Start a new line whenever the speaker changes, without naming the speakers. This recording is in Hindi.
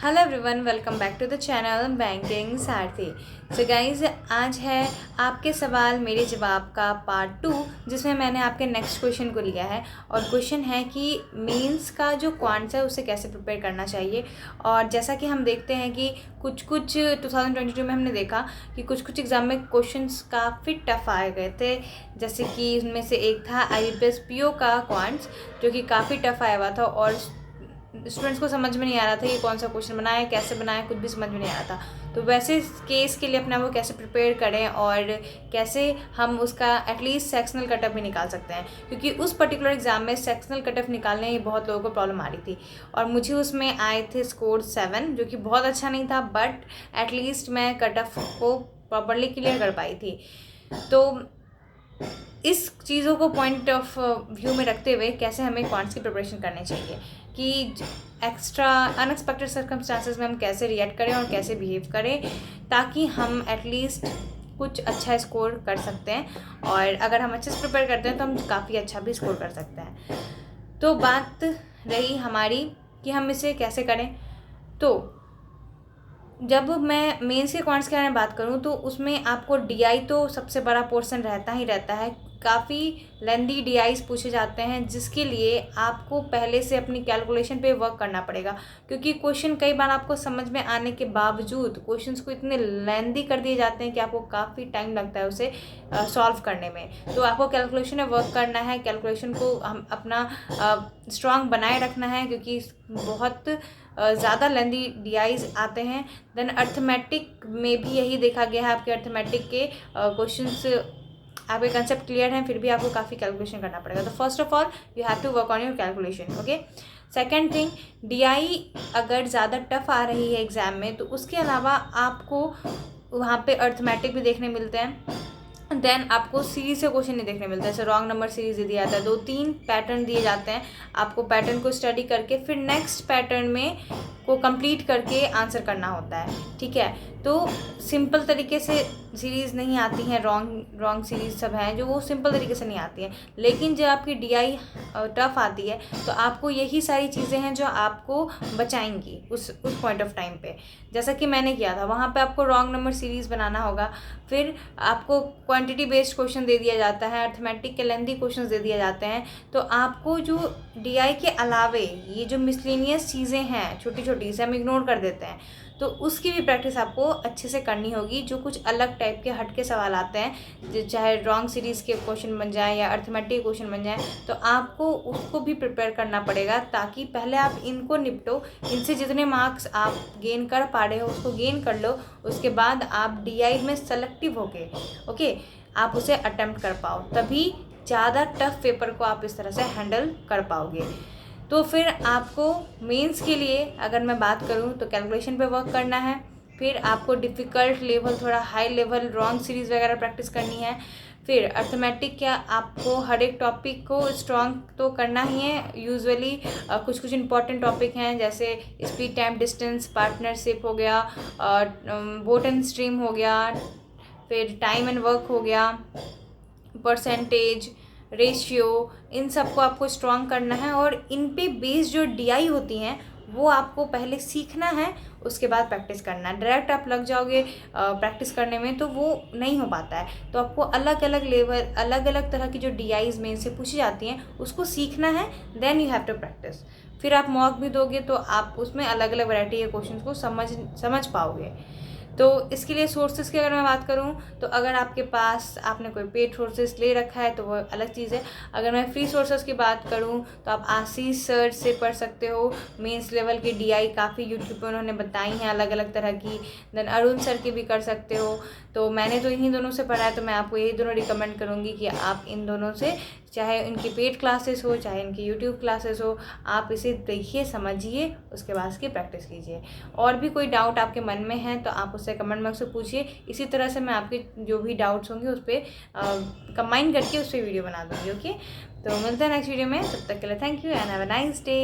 Hello everyone, welcome back to the channel banking Sarathi. So guys, आज है आपके सवाल मेरे जवाब का पार्ट 2, जिसमें मैंने आपके नेक्स्ट क्वेश्चन को लिया है। और क्वेश्चन है कि मेंस का जो क्वांट्स है उसे कैसे प्रिपेयर करना चाहिए। और जैसा कि हम देखते हैं कि कुछ 2022 में हमने देखा कि कुछ एग्ज़ाम में क्वेश्चंस काफ़ी टफ आए गए थे। जैसे कि उनमें से एक था IBPS PO का क्वांट्स, जो कि काफ़ी टफ आया हुआ था और स्टूडेंट्स को समझ में नहीं आ रहा था कि कौन सा क्वेश्चन बनाए, कैसे बनाए, कुछ भी समझ में नहीं आ रहा था। तो वैसे केस के लिए अपना वो कैसे प्रिपेयर करें और कैसे हम उसका एटलीस्ट सेक्शनल कटअप भी निकाल सकते हैं, क्योंकि उस पर्टिकुलर एग्ज़ाम में सेक्शनल कटअप निकालने में बहुत लोगों को प्रॉब्लम आ रही थी। और मुझे उसमें आए थे स्कोर 7, जो कि बहुत अच्छा नहीं था, बट एटलीस्ट मैं कटअप को प्रॉपरली क्लियर कर पाई थी। तो इस चीज़ों को पॉइंट ऑफ व्यू में रखते हुए कैसे हमें क्वांट्स की प्रिपरेशन करनी चाहिए कि एक्स्ट्रा अनएक्सपेक्टेड सर्कमस्टांसेस में हम कैसे रिएक्ट करें और कैसे बिहेव करें, ताकि हम एटलीस्ट कुछ अच्छा स्कोर कर सकते हैं। और अगर हम अच्छे से प्रिपेयर करते हैं तो हम काफ़ी अच्छा भी स्कोर कर सकते हैं। तो बात रही हमारी कि हम इसे कैसे करें। तो जब मैं मेंस के क्वांट्स के बारे में बात करूं तो उसमें आपको DI तो सबसे बड़ा पोर्शन रहता ही रहता है। काफ़ी लेंदी DIs पूछे जाते हैं, जिसके लिए आपको पहले से अपनी कैलकुलेशन पे वर्क करना पड़ेगा, क्योंकि क्वेश्चन कई बार आपको समझ में आने के बावजूद क्वेश्चंस को इतने लेंदी कर दिए जाते हैं कि आपको काफ़ी टाइम लगता है उसे सॉल्व करने में। तो आपको कैलकुलेशन में वर्क करना है, कैलकुलेशन को हम अपना स्ट्रॉन्ग बनाए रखना है, क्योंकि बहुत ज़्यादा लेंदी DIs आते हैं। देन अर्थमेटिक में भी यही देखा गया है। आपके अर्थमेटिक के क्वेश्चंस, आपके कंसेप्ट क्लियर हैं, फिर भी आपको काफ़ी कैलकुलेशन करना पड़ेगा। तो first of all you have to work on your calculation. Okay, second thing, DI अगर ज़्यादा टफ आ रही है एग्ज़ाम में तो उसके अलावा आपको वहाँ पे अर्थमेटिक भी देखने मिलते हैं। देन आपको सीरीज से क्वेश्चन नहीं देखने मिलता है। जैसे रॉन्ग नंबर सीरीज दिया जाता है, 2-3 पैटर्न दिए जाते हैं। आपको पैटर्न को स्टडी करके फिर नेक्स्ट पैटर्न में को कंप्लीट करके आंसर करना होता है। ठीक है, तो सिंपल तरीके से सीरीज़ नहीं आती हैं, रॉन्ग सीरीज़ सब हैं जो वो सिंपल तरीके से नहीं आती हैं। लेकिन जब आपकी DI टफ आती है तो आपको यही सारी चीज़ें हैं जो आपको बचाएंगी उस पॉइंट ऑफ टाइम पे। जैसा कि मैंने किया था, वहाँ पे आपको रॉन्ग नंबर सीरीज़ बनाना होगा। फिर आपको क्वांटिटी बेस्ड क्वेश्चन दे दिया जाता है, अर्थमेटिक के लेंथी क्वेश्चन दे दिए जाते हैं। तो आपको जो DI के अलावे ये जो मिसलेनियस चीज़ें हैं छोटी छोटी से हम इग्नोर कर देते हैं, तो उसकी भी प्रैक्टिस आपको अच्छे से करनी होगी। जो कुछ अलग टाइप के हटके सवाल आते हैं, चाहे रॉन्ग सीरीज़ के क्वेश्चन बन जाए या अर्थमेटिक क्वेश्चन बन जाए, तो आपको उसको भी प्रिपेयर करना पड़ेगा, ताकि पहले आप इनको निपटो। इनसे जितने मार्क्स आप गेन कर पा रहे हो उसको गेन कर लो, उसके बाद आप DI में सेलेक्टिव होके आप उसे अटेम्प्ट कर पाओ, तभी ज़्यादा टफ पेपर को आप इस तरह से हैंडल कर पाओगे। तो फिर आपको मेंस के लिए अगर मैं बात करूं तो कैलकुलेशन पे वर्क करना है। फिर आपको डिफ़िकल्ट लेवल, थोड़ा हाई लेवल रॉन्ग सीरीज़ वगैरह प्रैक्टिस करनी है। फिर अर्थमेटिक क्या, आपको हर एक टॉपिक को स्ट्रॉन्ग तो करना ही है। यूजुअली कुछ इंपॉर्टेंट टॉपिक हैं, जैसे स्पीड, टाइम, डिस्टेंस, पार्टनरशिप हो गया, बोट एंड स्ट्रीम हो गया, फिर टाइम एंड वर्क हो गया, परसेंटेज, रेशियो, इन सबको आपको स्ट्रॉन्ग करना है। और इन पे बेस्ड जो DI होती हैं वो आपको पहले सीखना है, उसके बाद प्रैक्टिस करना है। डायरेक्ट आप लग जाओगे प्रैक्टिस करने में तो वो नहीं हो पाता है। तो आपको अलग अलग लेवल, अलग अलग तरह की जो DIs में से पूछी जाती हैं उसको सीखना है। Then you have to practice. फिर आप मॉक भी दोगे तो आप उसमें अलग अलग वैरायटी के क्वेश्चन को समझ पाओगे। तो इसके लिए सोर्सेज की अगर मैं बात करूं तो अगर आपके पास आपने कोई पेड सोर्सेज ले रखा है तो वो अलग चीज़ है। अगर मैं फ्री सोर्सेज की बात करूं तो आप आशीष सर से पढ़ सकते हो। मेंस लेवल की DI काफ़ी यूट्यूब पे उन्होंने बताई हैं अलग अलग तरह की। देन अरुण सर की भी कर सकते हो। तो मैंने तो इन्हीं दोनों से पढ़ा है, तो मैं आपको यही दोनों रिकमेंड करूँगी कि आप इन दोनों से, चाहे इनकी पेड क्लासेस हो चाहे इनकी यूट्यूब क्लासेस हो, आप इसे देखिए, समझिए, उसके बाद इसकी प्रैक्टिस कीजिए। और भी कोई डाउट आपके मन में है तो आप उससे कमेंट बॉक्स में पूछिए। इसी तरह से मैं आपके जो भी डाउट्स होंगे उस पर कंबाइन करके उस पर वीडियो बना दूँगी। ओके, तो मिलते हैं नेक्स्ट वीडियो में। तब तक के लिए thank you and have a nice day.